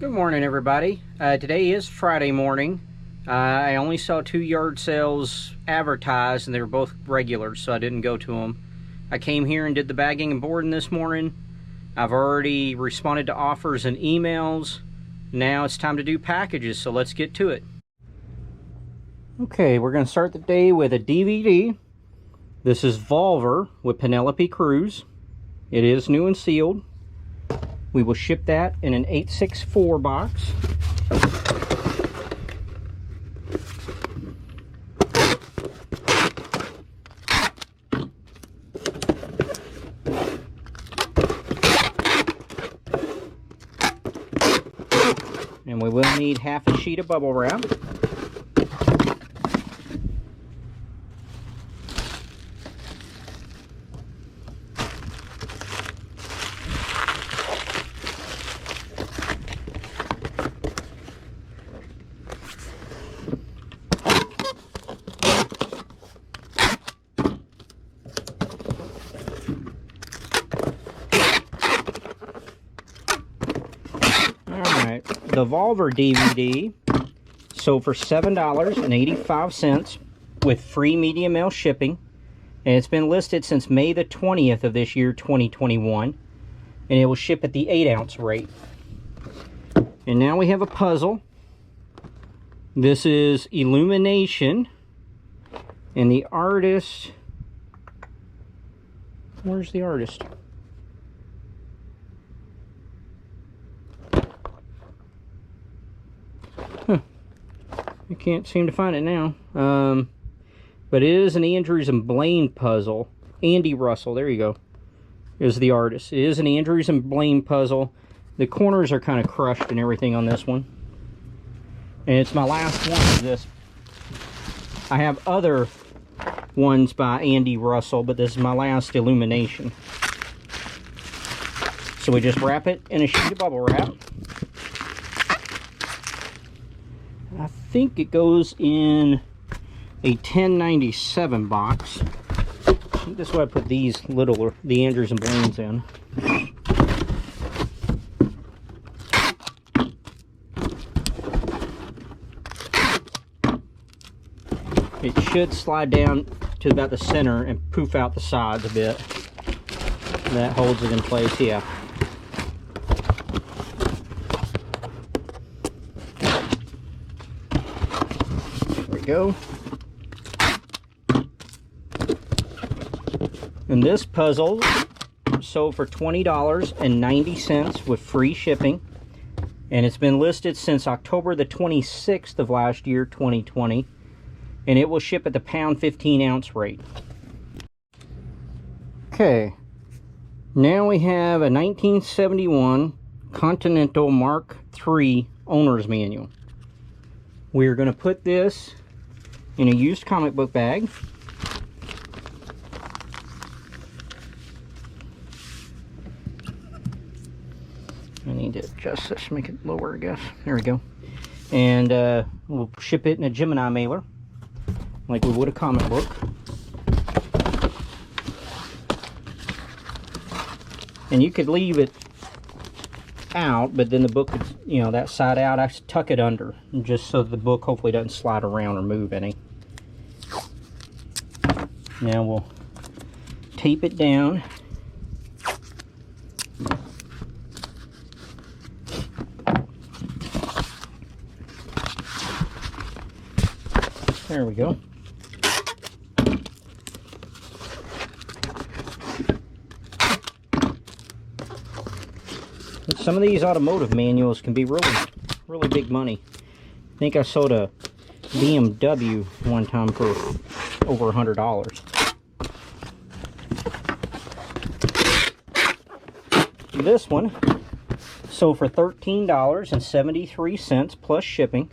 Good morning, everybody. Today is Friday morning. I only saw 2 yard sales advertised, and they were both regular, so I didn't go to them. I came here and did the bagging and boarding this morning. I've already responded to offers and emails. Now it's time to do packages, so let's get to it. Okay, we're going to start the day with a DVD. This is Volver with Penelope Cruz. It is new and sealed. We will ship that in an 864 box. And we will need half a sheet of bubble wrap. The Volver DVD sold for $7.85 with free media mail shipping, and it's been listed since May the 20th of this year, 2021, and it will ship at the 8-ounce rate. And now we have a puzzle. This is Illumination, and the artist, where's the artist? I can't seem to find it now. But it is an Andrews and Blaine puzzle. Andy Russell, there you go, is the artist. It is an Andrews and Blaine puzzle. The corners are kind of crushed and everything on this one. And it's my last one of this. I have other ones by Andy Russell, but this is my last Illumination. So we just wrap it in a sheet of bubble wrap. I think it goes in a 1097 box. I think that's why I put these the Andrews and Blaines in. It should slide down to about the center and poof out the sides a bit. That holds it in place, yeah. Go. And this puzzle sold for $20.90 with free shipping, and it's been listed since October the 26th of last year, 2020, and it will ship at the pound 15-ounce rate. Okay, now we have a 1971 Continental Mark III owner's manual. We're going to put this in a used comic book bag. I need to adjust this, make it lower, I guess. There we go. And we'll ship it in a Gemini mailer, like we would a comic book. And you could leave it out, but then the book would, you know, that side out, I tuck it under, just so the book hopefully doesn't slide around or move any. Now we'll tape it down. There we go. Some of these automotive manuals can be really big money. I think I sold a BMW one time for over $100. This one sold for $13.73 plus shipping.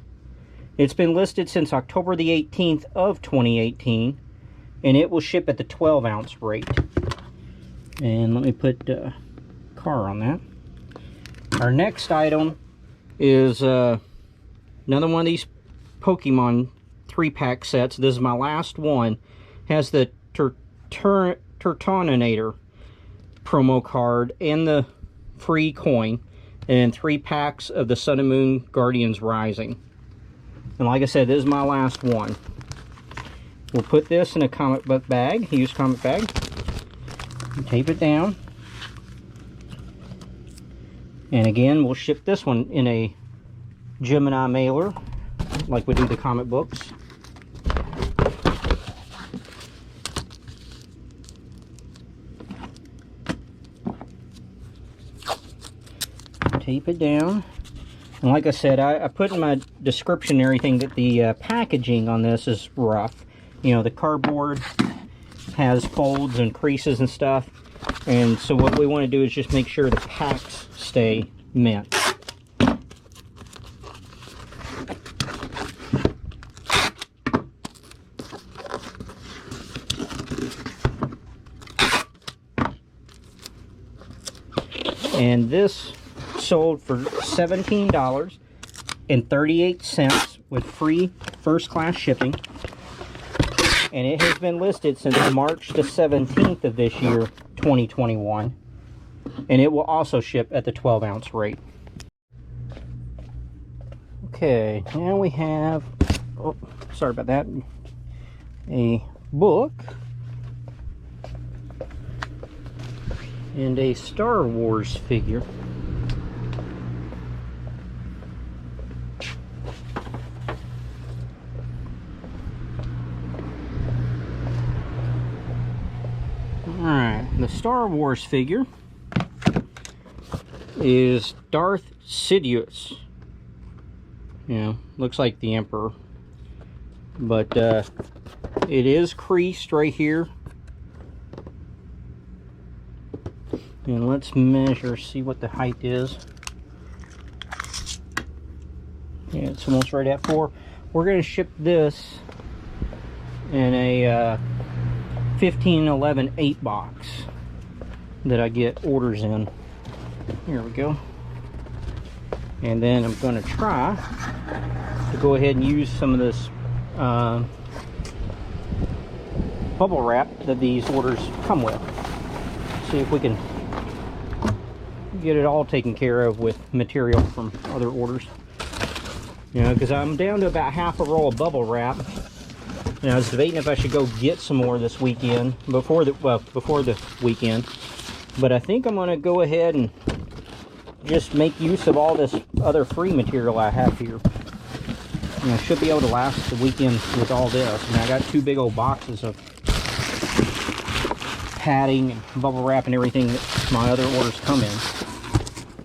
It's been listed since October the 18th of 2018, and it will ship at the 12-ounce rate. And let me put car on that. Our next item is another one of these Pokemon 3-pack sets. This is my last one. Has the Turtonator promo card and the free coin. and 3 packs of the Sun and Moon Guardians Rising. And like I said, this is my last one. We'll put this in a comic book bag, used comic bag, and tape it down. And again, we'll ship this one in a Gemini mailer, like we do the comic books. Tape it down. And like I said, I put in my description and everything that the packaging on this is rough. You know, the cardboard has folds and creases and stuff. And so what we want to do is just make sure the packs stay mint. And this sold for $17.38 with free first-class shipping. And it has been listed since March the 17th of this year, 2021. And it will also ship at the 12-ounce rate. Okay, now we have, oh, sorry about that, a book and a Star Wars figure. Alright, the Star Wars figure is Darth Sidious. You know, looks like the Emperor. But it is creased right here. And let's measure, see what the height is. Yeah, it's almost right at 4. We're going to ship this in a 1511 8 box that I get orders in. Here we go. And then I'm going to try to go ahead and use some of this bubble wrap that these orders come with. See if we can get it all taken care of with material from other orders. You know, because I'm down to about half a roll of bubble wrap. And I was debating if I should go get some more this weekend, before the weekend. But I think I'm going to go ahead and just make use of all this other free material I have here. And I should be able to last the weekend with all this. And I got 2 big old boxes of padding and bubble wrap and everything that my other orders come in.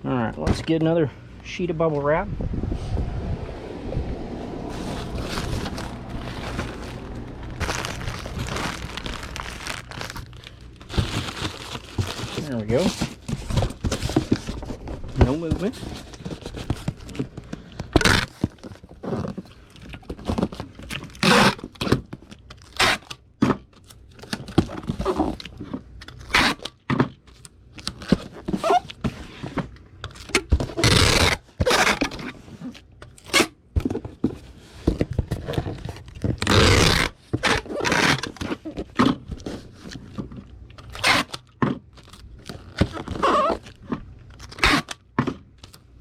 Alright, let's get another sheet of bubble wrap. There we go. No movement.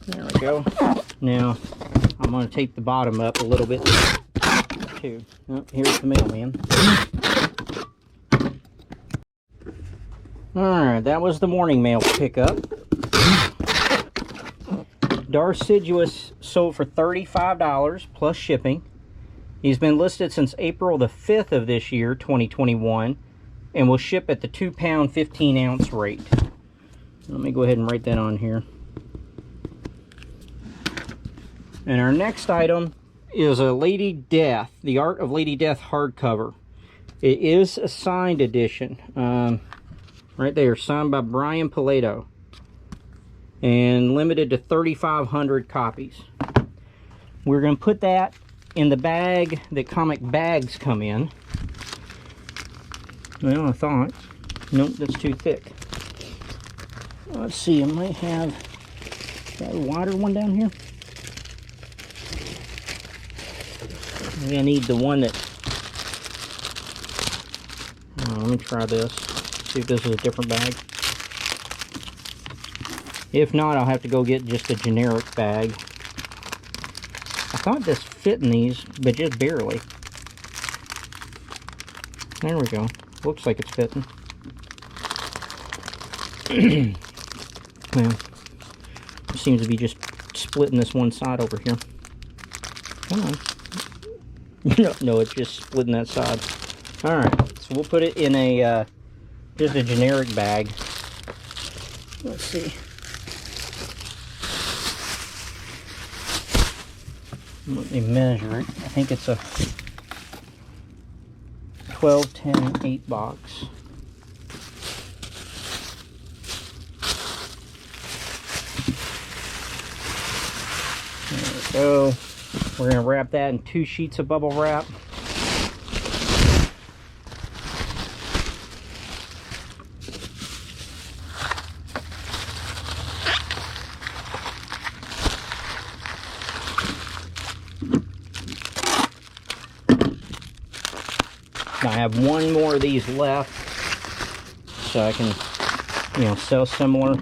There we go. Now, I'm going to tape the bottom up a little bit too. Oh, here's the mailman. Alright, that was the morning mail pickup. Darth Sidious sold for $35 plus shipping. He's been listed since April the 5th of this year, 2021, and will ship at the 2-pound, 15-ounce rate. Let me go ahead and write that on here. And our next item is a Lady Death, the Art of Lady Death hardcover. It is a signed edition. Right there, signed by Brian Palato. And limited to 3,500 copies. We're going to put that in the bag that comic bags come in. Well, I thought. Nope, that's too thick. Let's see, I might have that wider one down here. Maybe I need the one that... Oh, let me try this. See if this is a different bag. If not, I'll have to go get just a generic bag. I thought this fit in these, but just barely. There we go. Looks like it's fitting. Well, it seems to be just splitting this one side over here. Come on. No, it's just splitting that side. Alright, so we'll put it in a just a generic bag. Let's see. Let me measure it. I think it's a 12, 10, 8 box. There we go. We're going to wrap that in 2 sheets of bubble wrap. Now I have one more of these left, so I can, sell similar.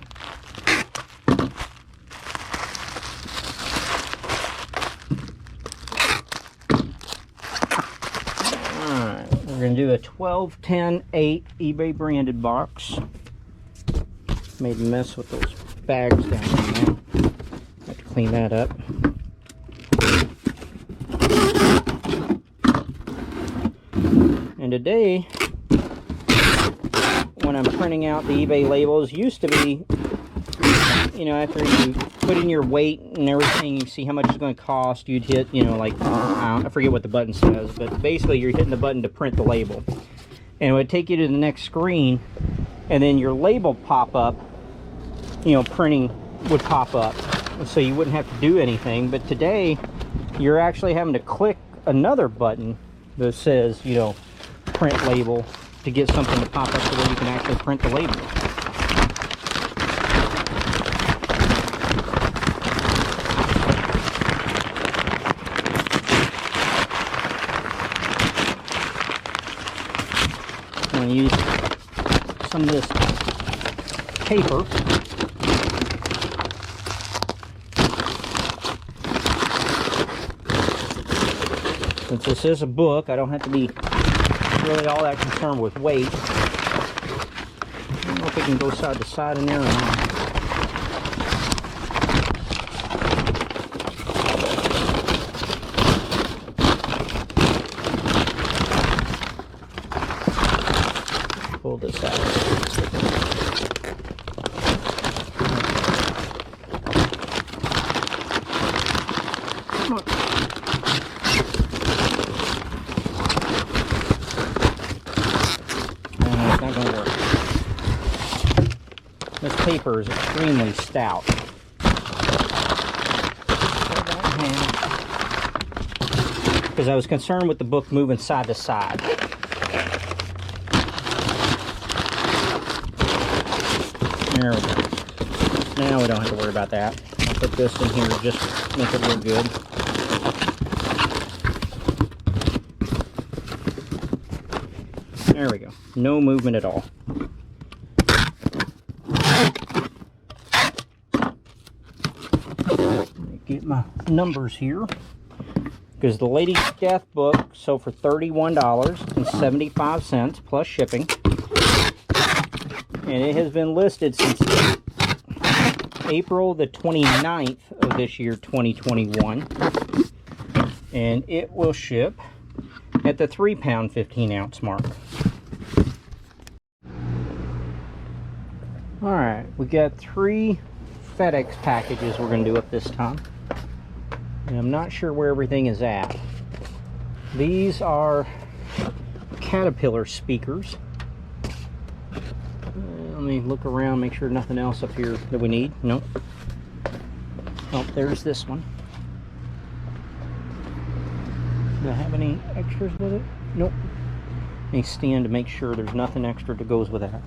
Alright, we're going to do a 12, 10, 8 eBay branded box. Made a mess with those bags down there. Have to clean that up. And today, when I'm printing out the eBay labels, used to be, after you put in your weight and everything, you see how much it's going to cost, you'd hit, I forget what the button says, but basically you're hitting the button to print the label. And it would take you to the next screen, and then your label pop up, printing would pop up. So you wouldn't have to do anything. But today, you're actually having to click another button that says, print label, to get something to pop up so that you can actually print the label. I'm going to use some of this paper. Since this is a book, I don't have to be really all that concerned with weight. I don't know if it can go side to side in there or not. Pull this out. Come on. Not going to work. This paper is extremely stout. Because I was concerned with the book moving side to side. There we go. Now we don't have to worry about that. I'll put this in here to just make it look good. There we go. No movement at all. Let me get my numbers here. Because the Lady's Death book sold for $31.75 plus shipping. And it has been listed since April the 29th of this year, 2021. And it will ship at the 3-pound, 15-ounce mark. Alright, we got 3 FedEx packages we're going to do up this time. And I'm not sure where everything is at. These are Caterpillar speakers. Let me look around, make sure nothing else up here that we need. Nope. Oh, there's this one. Do I have any extras with it? Nope. Let me stand to make sure there's nothing extra that goes with that.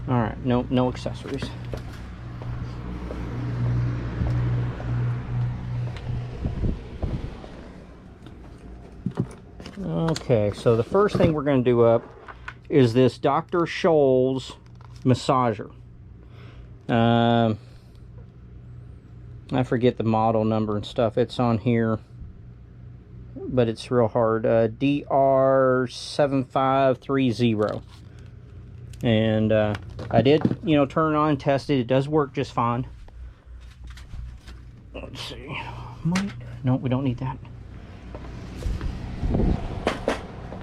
Alright, no accessories. Okay, so the first thing we're going to do up is this Dr. Scholl's massager. I forget the model number and stuff. It's on here, but it's real hard. DR7530. And I did, turn it on, test it. It does work just fine. Let's see. No, we don't need that.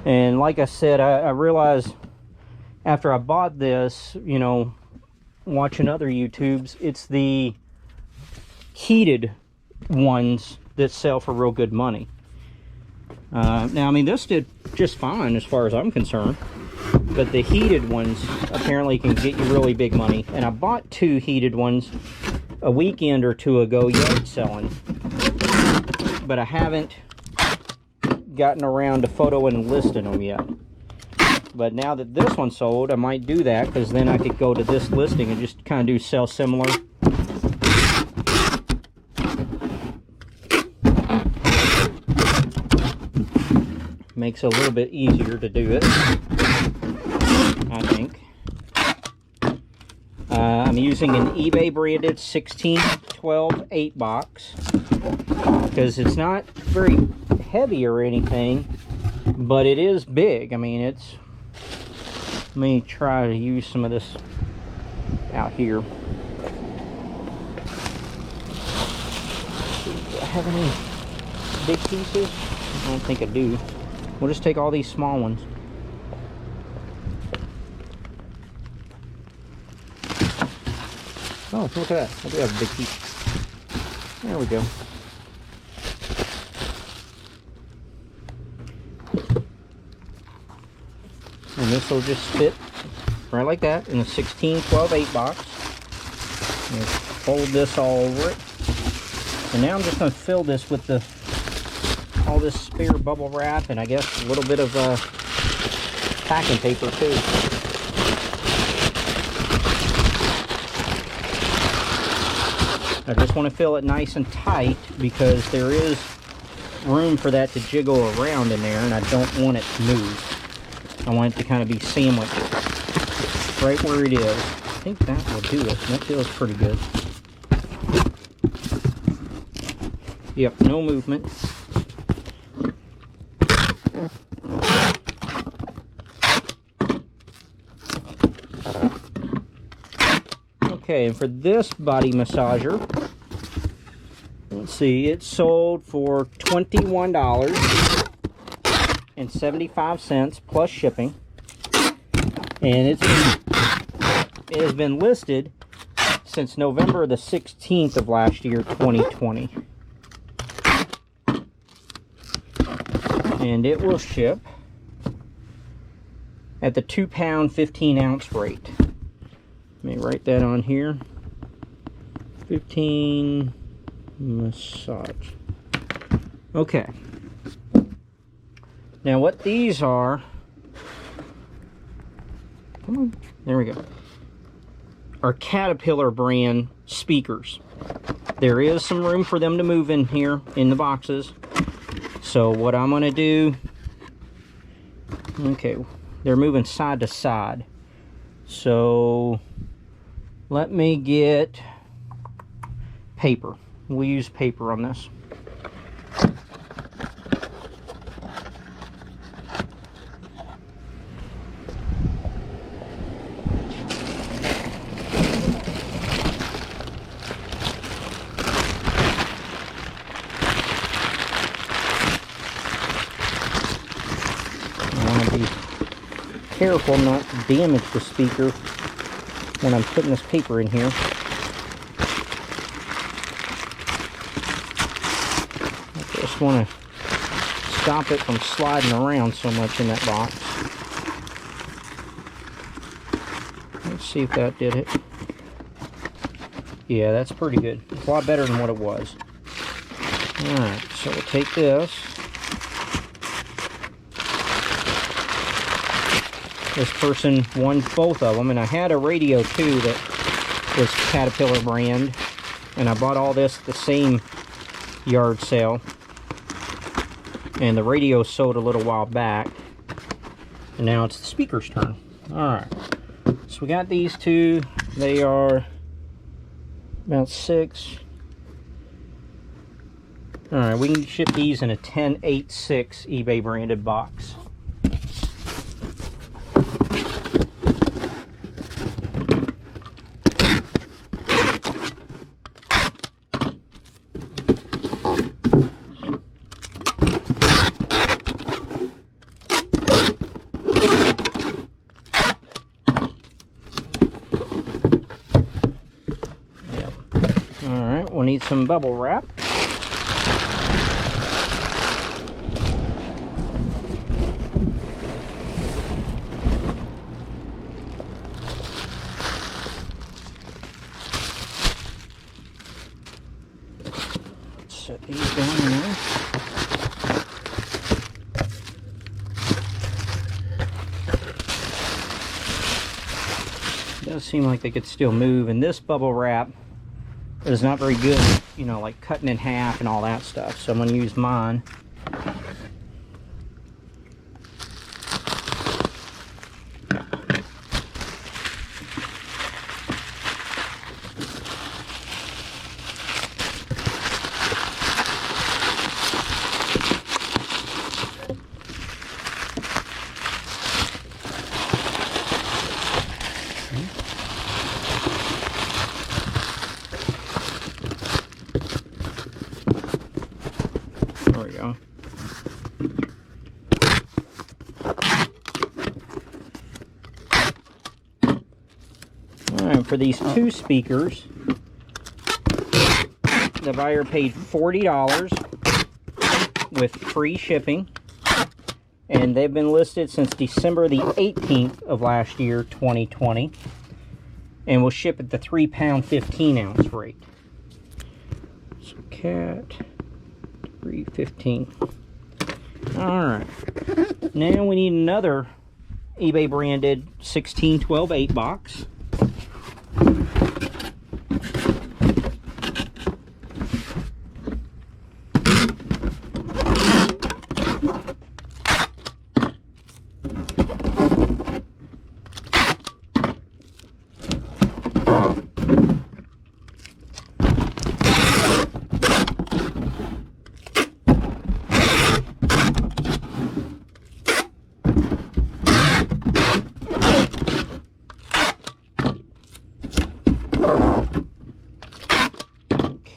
And like I said, I realized after I bought this, watching other YouTubes, it's the heated ones that sell for real good money. Now, I mean, this did just fine as far as I'm concerned, but the heated ones apparently can get you really big money. And I bought 2 heated ones a weekend or 2 ago, yard selling, but I haven't gotten around to photoing and listing them yet. But now that this one's sold, I might do that, because then I could go to this listing and just kind of do sell similar. Makes it a little bit easier to do it, I think. I'm using an eBay branded 1612 8 box, because it's not very heavy or anything, but it is big. I mean, it's, let me try to use some of this out here. Do I have any big pieces? I don't think I do. We'll just take all these small ones. Oh, look at that. I do have a big piece. There we go. And this will just fit right like that in the 1612 8 box. And fold this all over it. And now I'm just going to fill this with all this spare bubble wrap, and I guess a little bit of packing paper too. I just want to fill it nice and tight, because there is room for that to jiggle around in there, and I don't want it to move. I want it to kind of be sandwiched right where it is. I think that will do it. That feels pretty good. Yep, no movement. Okay, and for this body massager, let's see, it sold for $21.75 plus shipping, and it has been listed since November the 16th of last year, 2020, and it will ship at the 2-pound 15-ounce rate. Let me write that on here. 15 massage. Okay. Now what these are, come on, there we go, are Caterpillar brand speakers. There is some room for them to move in here in the boxes. So what I'm going to do, okay, they're moving side to side. So let me get paper. We'll use paper on this. Careful not to damage the speaker when I'm putting this paper in here. I just want to stop it from sliding around so much in that box. Let's see if that did it. Yeah, that's pretty good. It's a lot better than what it was. Alright, so we'll take this. This person won both of them, and I had a radio too that was Caterpillar brand, and I bought all this at the same yard sale, and the radio sold a little while back, and now it's the speaker's turn. Alright, so we got these two. They are about 6. All right, we can ship these in a 1086 eBay branded box. Alright, we'll need some bubble wrap. Let's set these down there. It does seem like they could still move, and this bubble wrap is not very good, you know, like cutting in half and all that stuff. So I'm going to use mine. There we go. Alright, for these 2 speakers, the buyer paid $40 with free shipping, and they've been listed since December the 18th of last year, 2020, and will ship at the 3-pound 15-ounce rate. So cat 315. Alright, now we need another eBay branded 16-12-8 box.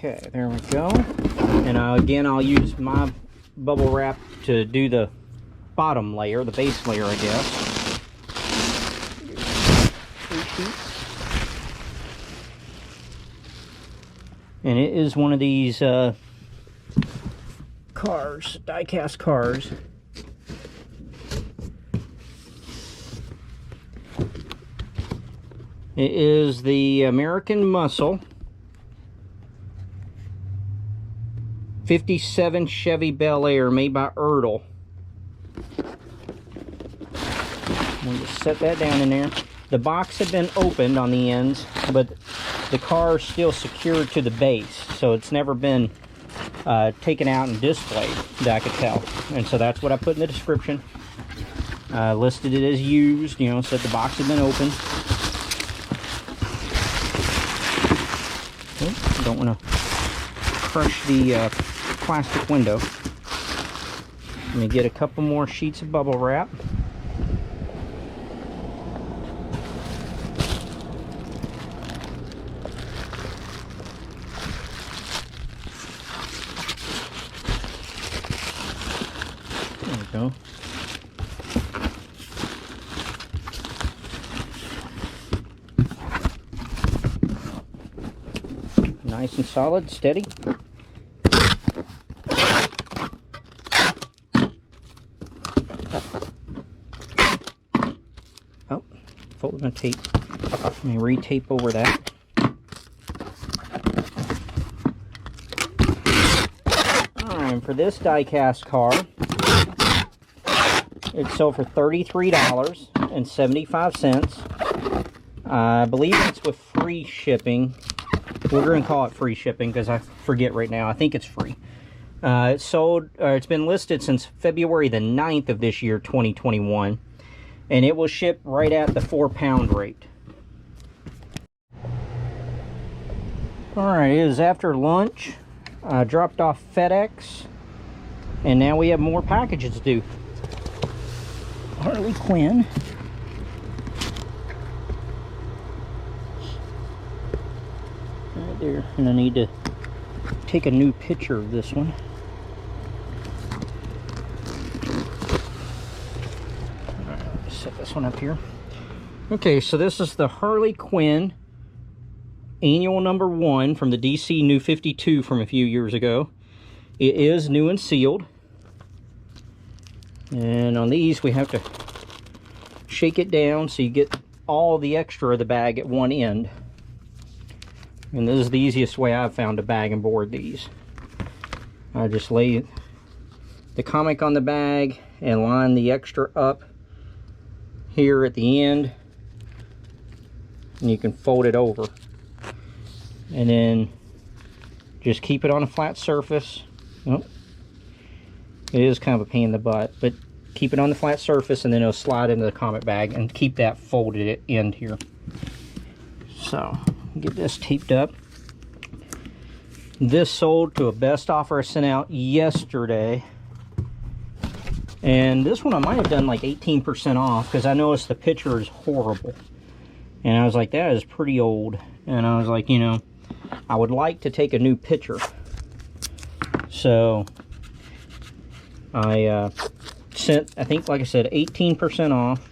Okay, there we go. And again, I'll use my bubble wrap to do the bottom layer, the base layer, I guess. 3 sheets. And it is one of these cars, die-cast cars. It is the American Muscle 57 Chevy Bel Air, made by Erdl. We'll just set that down in there. The box had been opened on the ends, but the car is still secured to the base, so it's never been taken out and displayed, that I could tell. And so that's what I put in the description. Listed it as used, you know, said the box had been opened. Oh, don't want to crush the plastic window. Let me get a couple more sheets of bubble wrap. There we go. Nice and solid, steady. Oh, fold my tape. Let me re-tape over that. Alright, for this die-cast car, it sold for $33.75. I believe it's with free shipping. We're going to call it free shipping because I forget right now. I think it's free. It's been listed since February the 9th of this year, 2021. And it will ship right at the 4-pound rate. Alright, it is after lunch. I dropped off FedEx, and now we have more packages to do. Harley Quinn. Right there. And I need to take a new picture of this one. Alright, let's set this one up here. Okay, so this is the Harley Quinn annual number 1 from the DC New 52 from a few years ago. It is new and sealed. And on these we have to shake it down so you get all the extra of the bag at one end. And this is the easiest way I've found to bag and board these. I just lay the comic on the bag and line the extra up here at the end, and you can fold it over. And then just keep it on a flat surface. Oh, it is kind of a pain in the butt, but keep it on the flat surface, and then it'll slide into the comic bag, and keep that folded at end here. So get this taped up. This sold to a best offer I sent out yesterday, and this one I might have done like 18% off because I noticed the picture is horrible, and I was like, that is pretty old. And I was like, you know, I would like to take a new picture. So I sent, I think, like I said, 18% off,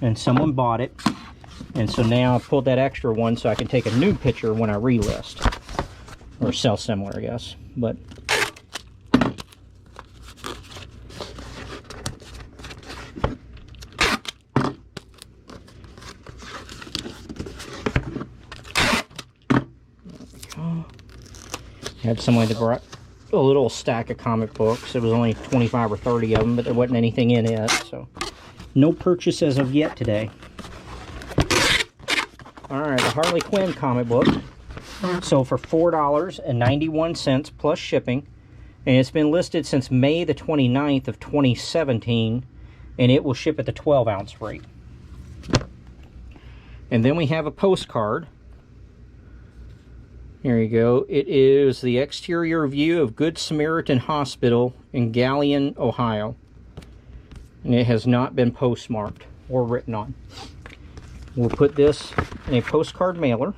and someone bought it. And so now I pulled that extra one so I can take a new picture when I relist. Or sell similar, I guess. But had somebody that brought a little stack of comic books. It was only 25 or 30 of them, but there wasn't anything in it, so no purchase as of yet today. Alright, the Harley Quinn comic book sold for $4.91 plus shipping, and it's been listed since May the 29th of 2017, and it will ship at the 12-ounce rate. And then we have a postcard. Here you go. It is the exterior view of Good Samaritan Hospital in Galion, Ohio. And it has not been postmarked or written on. We'll put this in a postcard mailer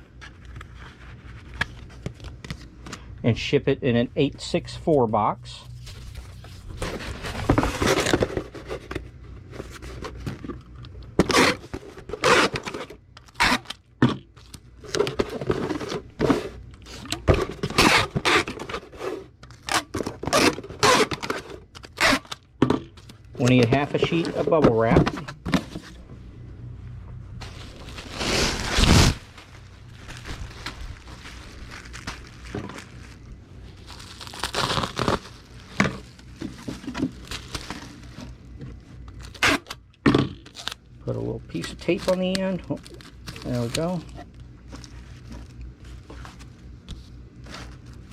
and ship it in an 864 box. We'll need half a sheet of bubble wrap. Put a little piece of tape on the end. Oh, there we go.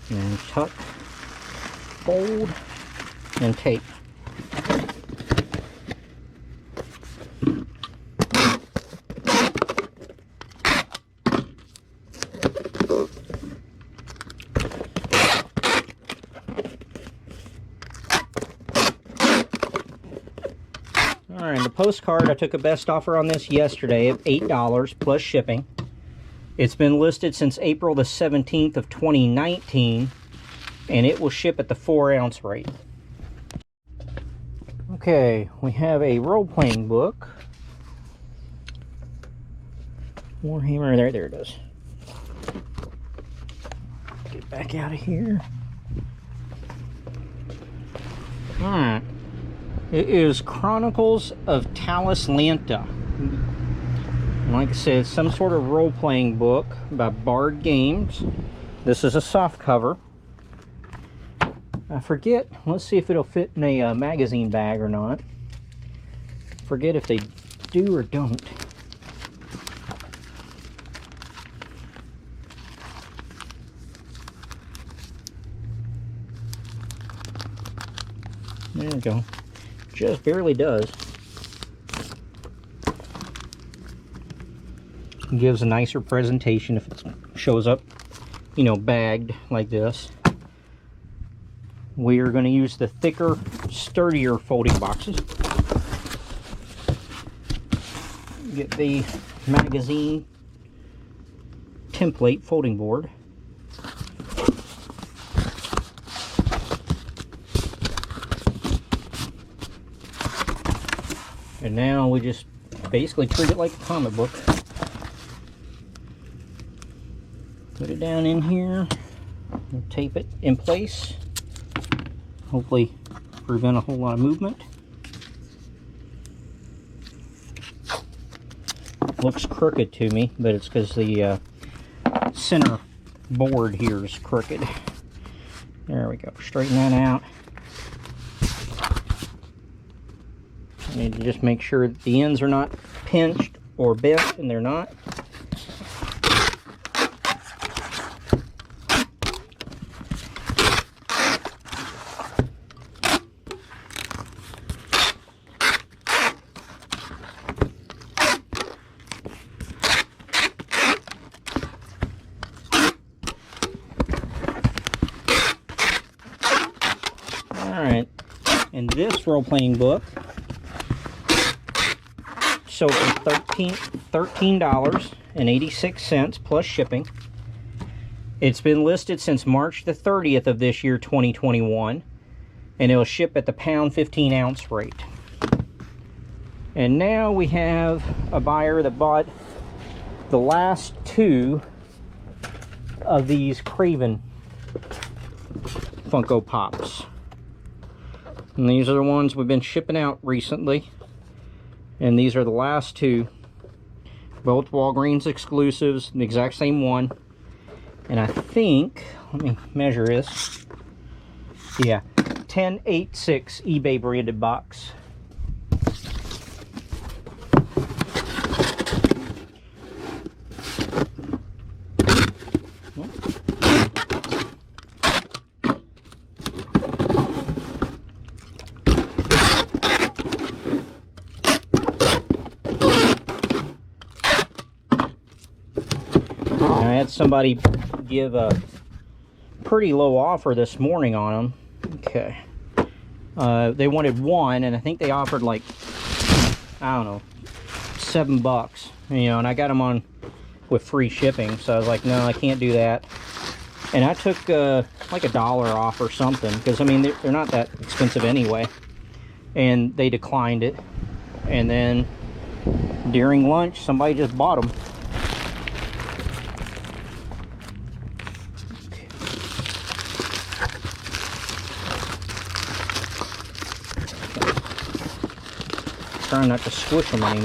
And tuck, fold, and tape. Alright, the postcard, I took a best offer on this yesterday of $8 plus shipping. It's been listed since April the 17th of 2019, and it will ship at the 4-ounce rate. Okay, we have a role-playing book. Warhammer, there it is. Get back out of here. Alright. It is Chronicles of Talislanta. Like I said, some sort of role-playing book by Bard Games. This is a soft cover. I forget, let's see if it'll fit in a magazine bag or not. Forget if they do or don't. There we go. Just barely does. Gives a nicer presentation if it shows up you know, bagged like this. We are going to use the thicker, sturdier folding boxes. Get the magazine template folding board. And now we just basically treat it like a comic book. Put it down in here and tape it in place. Hopefully prevent a whole lot of movement. Looks crooked to me, but it's because the center board here is crooked. There we go. Straighten that out. I need to just make sure that the ends are not pinched or bent, and they're not. Alright, and this role-playing book sold for $13.86 plus shipping. It's been listed since March the 30th of this year, 2021, and it'll ship at the pound 15-ounce rate. And now we have a buyer that bought the last two of these Craven Funko Pops. And these are the ones we've been shipping out recently. And these are the last two. Both Walgreens exclusives, the exact same one. And I think, let me measure this. Yeah, 1086 eBay branded box. I had somebody give a pretty low offer this morning on them. Okay. They wanted one, and I think they offered like, I don't know, $7. You know, and I got them on with free shipping, so I was like, no, I can't do that. And I took like $1 off or something, because I mean, they're not that expensive anyway. And they declined it. And then during lunch, somebody just bought them. Trying not to squish them any,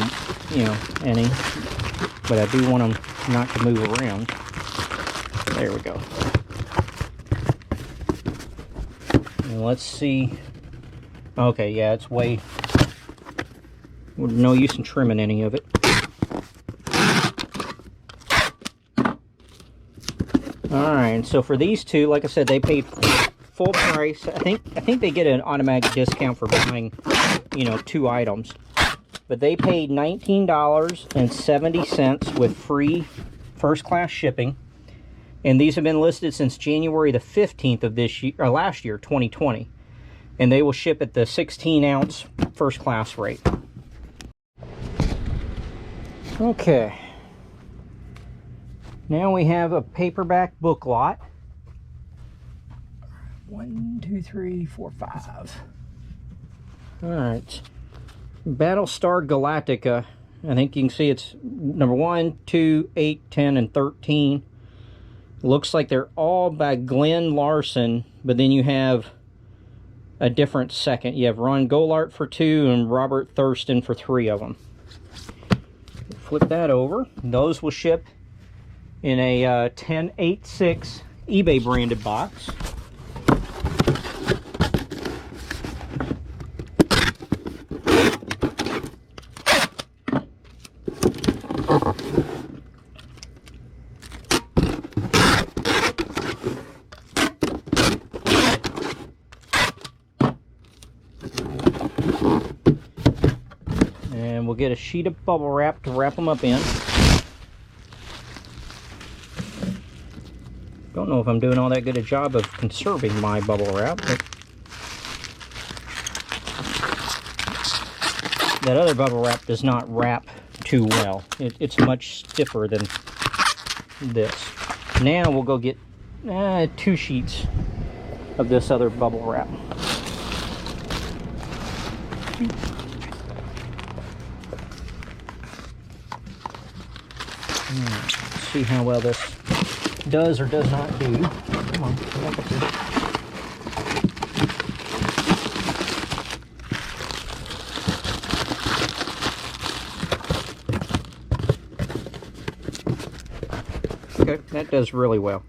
but I do want them not to move around. There we go. And let's see. Okay, yeah, it's way, no use in trimming any of it. Alright, so for these two, like I said, they paid full price. I think they get an automatic discount for buying, two items. But they paid $19.70 with free first-class shipping. And these have been listed since January the 15th of this year, or last year, 2020. And they will ship at the 16-ounce first-class rate. Okay. Now we have a paperback book lot. 1, 2, 3, 4, 5. All right. Battlestar Galactica. I think you can see it's number 1, 2, 8, 10, and 13. Looks like they're all by Glenn Larson, but then you have a different second. You have Ron Golart for 2 and Robert Thurston for 3 of them. Flip that over. Those will ship in a 1086 eBay branded box. And we'll get a sheet of bubble wrap to wrap them up in. Don't know if I'm doing all that good a job of conserving my bubble wrap, but that other bubble wrap does not wrap too well. It's much stiffer than this. Now we'll go get 2 sheets of this other bubble wrap. Let's see how well this does or does not do. Come on, look at this. Okay, that does really well.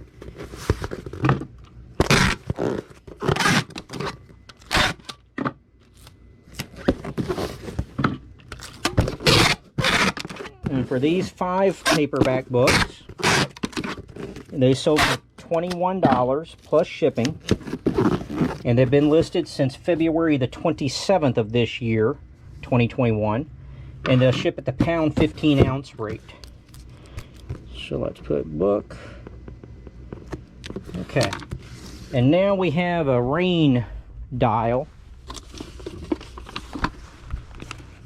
And for these 5 paperback books, they sold for $21 plus shipping, and they've been listed since February the 27th of this year, 2021, and they'll ship at the pound 15-ounce rate. So let's put book. Okay, and now we have a rain dial.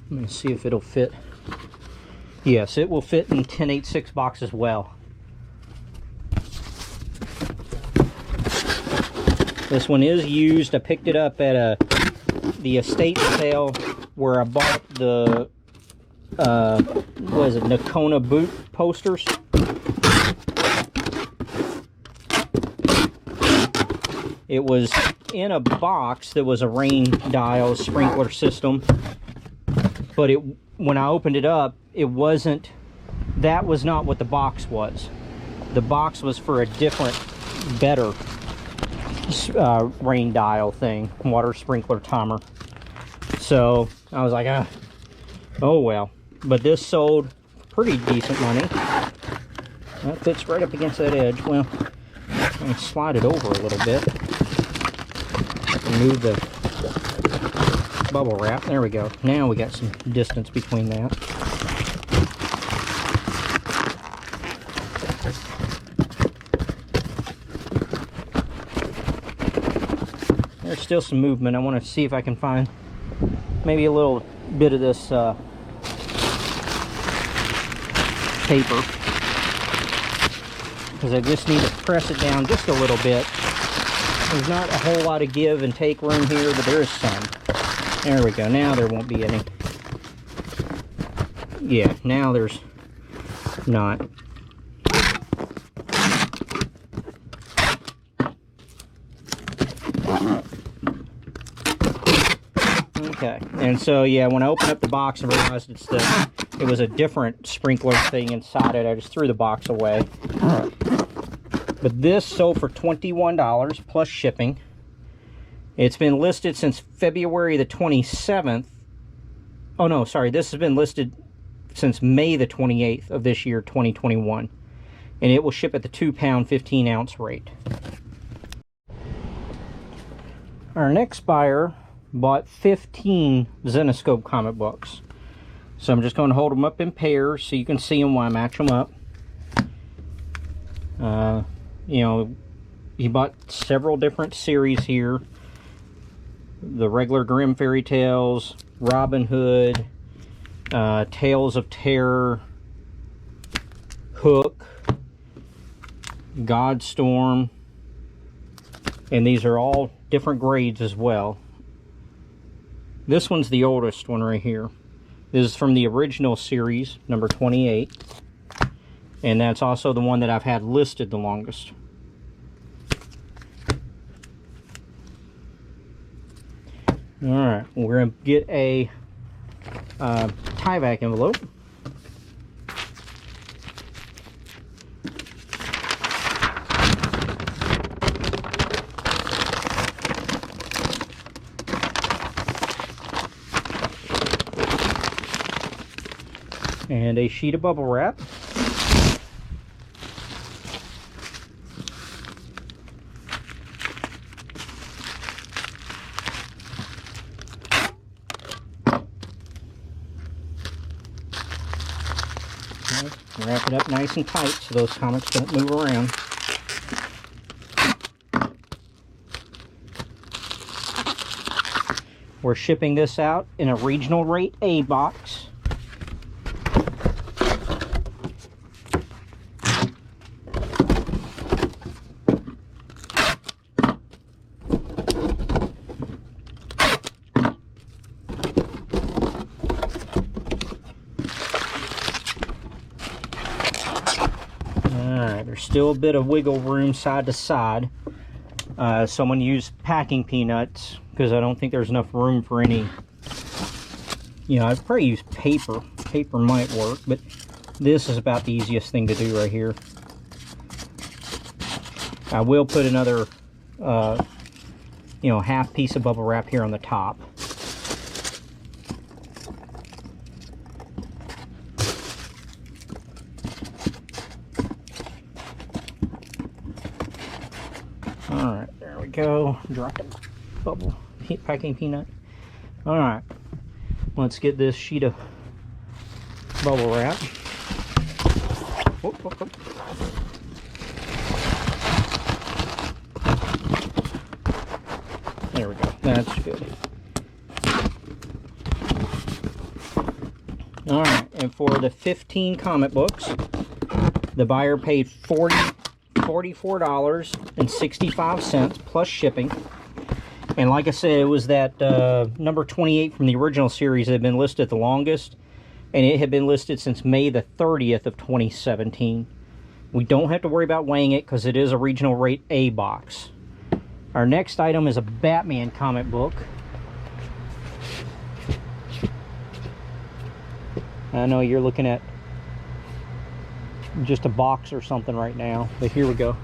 Let me see if it'll fit. Yes, it will fit in 1086 box as well. This one is used. I picked it up at the estate sale where I bought the what is it, Nakona boot posters. It was in a box that was a rain dial sprinkler system, but when I opened it up, it wasn't. That was not what the box was. The box was for a different, better rain dial thing, water sprinkler timer. So I was like, oh well. But this sold pretty decent money. That fits right up against that edge. Well, let me slide it over a little bit. Remove the bubble wrap. There we go. Now we got some distance between that. There's still some movement. I want to see if I can find maybe a little bit of this paper, because I just need to press it down just a little bit. There's not a whole lot of give and take room here, but there is some. There we go. Now there won't be any. Yeah, now there's not. Okay, and so yeah, when I opened up the box, I realized it was a different sprinkler thing inside it. I just threw the box away. But this sold for $21 plus shipping. It's been listed since February the 27th. Oh no, sorry, this has been listed since May the 28th of this year, 2021. And it will ship at the 2-pound 15-ounce rate. Our next buyer bought 15 Zenescope comic books. So I'm just going to hold them up in pairs so you can see them while I match them up. You know, he bought several different series here. The regular Grimm Fairy Tales, Robin Hood, Tales of Terror, Hook, Godstorm, and these are all different grades as well. This one's the oldest one right here. This is from the original series, number 28. And that's also the one that I've had listed the longest. Alright, we're going to get a tie-back envelope. And a sheet of bubble wrap. Wrap it up nice and tight so those comics don't move around. We're shipping this out in a regional rate A box. There's still a bit of wiggle room side to side. Someone used packing peanuts because I don't think there's enough room for any. You know, I'd probably use paper. Paper might work, but this is about the easiest thing to do right here. I will put another, you know, half piece of bubble wrap here on the top. Alright, there we go. Drop the bubble packing peanut. Alright, let's get this sheet of bubble wrap. Whoop, whoop, whoop. There we go. That's good. Alright, and for the 15 comic books, the buyer paid $44.65 plus shipping. And like I said, it was that number 28 from the original series that had been listed the longest, and it had been listed since May the 30th of 2017. We don't have to worry about weighing it because it is a regional rate A box. Our next item is a Batman comic book. I know you're looking at just a box or something right now, but here we go.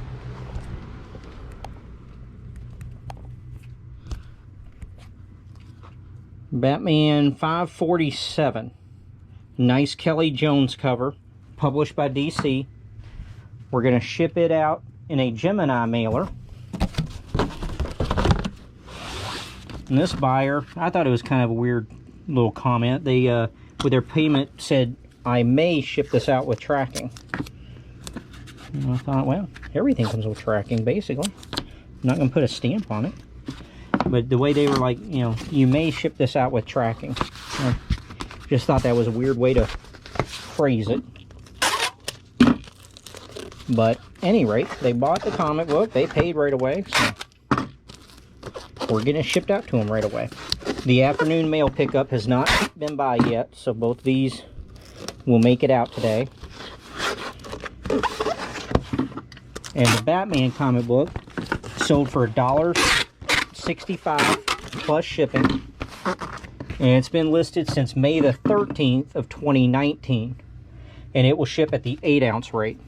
Batman 547. Nice Kelly Jones cover, published by DC. We're going to ship it out in a Gemini mailer. And this buyer, I thought it was kind of a weird little comment. They, with their payment, said, I may ship this out with tracking. And I thought, well, everything comes with tracking, basically. I'm not going to put a stamp on it. But the way they were like, you know, you may ship this out with tracking. I just thought that was a weird way to phrase it. But, at any rate, they bought the comic book. They paid right away. So we're getting it shipped out to them right away. The afternoon mail pickup has not been by yet, so both these will make it out today. And the Batman comic book sold for $1.65 plus shipping. And it's been listed since May the 13th of 2019. And it will ship at the 8-ounce rate.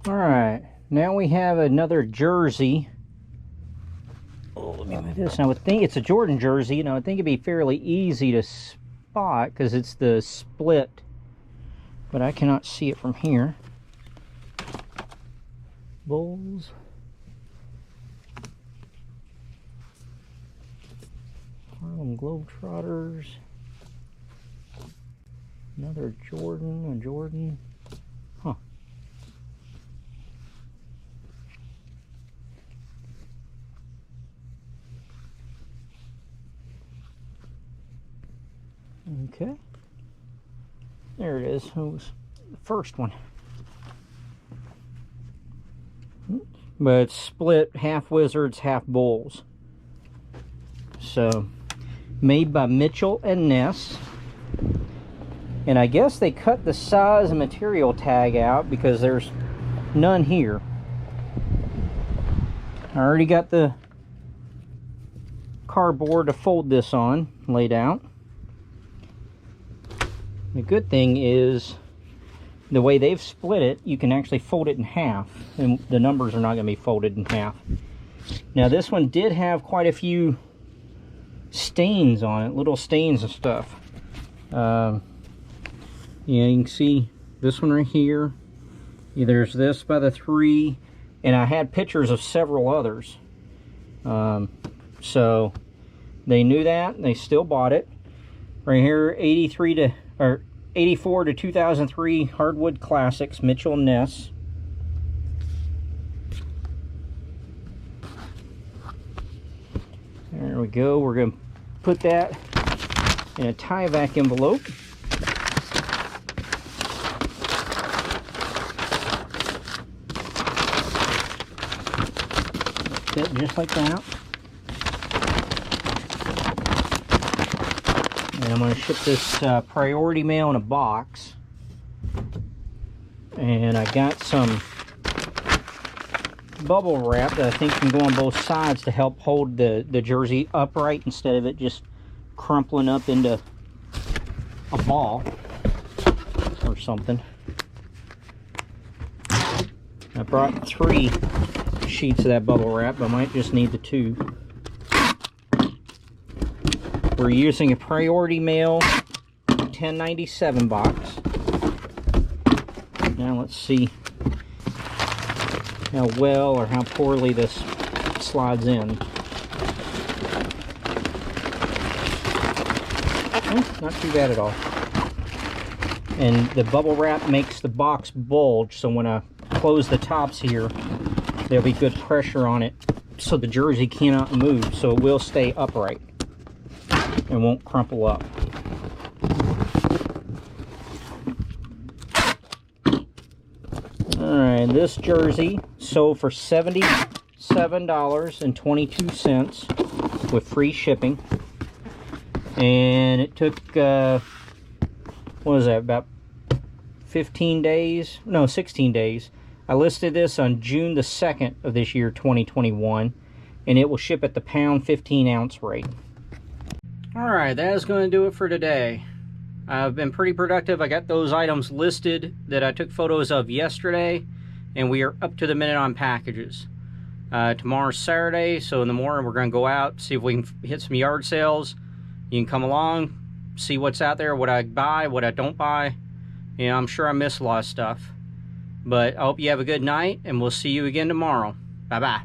Alright, now we have another jersey. Oh, let me move this. Now, I would think it's a Jordan jersey. You know, I think it'd be fairly easy to spot because it's the split. But I cannot see it from here. Bulls. Harlem Globetrotters. Another Jordan, a Jordan. Huh. Okay. There it is. It was the first one. But it's split, half Wizards, half Bulls. So, made by Mitchell and Ness. And I guess they cut the size and material tag out because there's none here. I already got the cardboard to fold this on laid out. The good thing is the way they've split it, you can actually fold it in half, and the numbers are not going to be folded in half. Now this one did have quite a few stains on it, little stains and stuff. Yeah, you can see this one right here. Yeah, there's this by the 3, and I had pictures of several others. So they knew that, and they still bought it. Right here, 84 to 2003 Hardwood Classics, Mitchell and Ness. There There we go. We're going to put that in a tie-vac envelope. Fit just like that. And I'm going to ship this priority mail in a box. And I got some bubble wrap that I think can go on both sides to help hold the jersey upright instead of it just crumpling up into a ball or something. I brought 3 sheets of that bubble wrap, but I might just need the 2. We're using a priority mail 1097 box. Now let's see how well or how poorly this slides in. Not too bad at all. And the bubble wrap makes the box bulge, so when I close the tops here, there'll be good pressure on it so the jersey cannot move, so it will stay upright and won't crumple up. Alright, this jersey sold for $77.22 with free shipping. And it took, what was that, about 15 days? No, 16 days. I listed this on June the 2nd of this year, 2021. And it will ship at the pound 15-ounce rate. Alright, that is going to do it for today. I've been pretty productive. I got those items listed that I took photos of yesterday, and we are up to the minute on packages. Tomorrow's Saturday, so in the morning we're going to go out, see if we can hit some yard sales. You can come along, see what's out there, what I buy, what I don't buy. You know, I'm sure I missed a lot of stuff. But I hope you have a good night, and we'll see you again tomorrow. Bye-bye.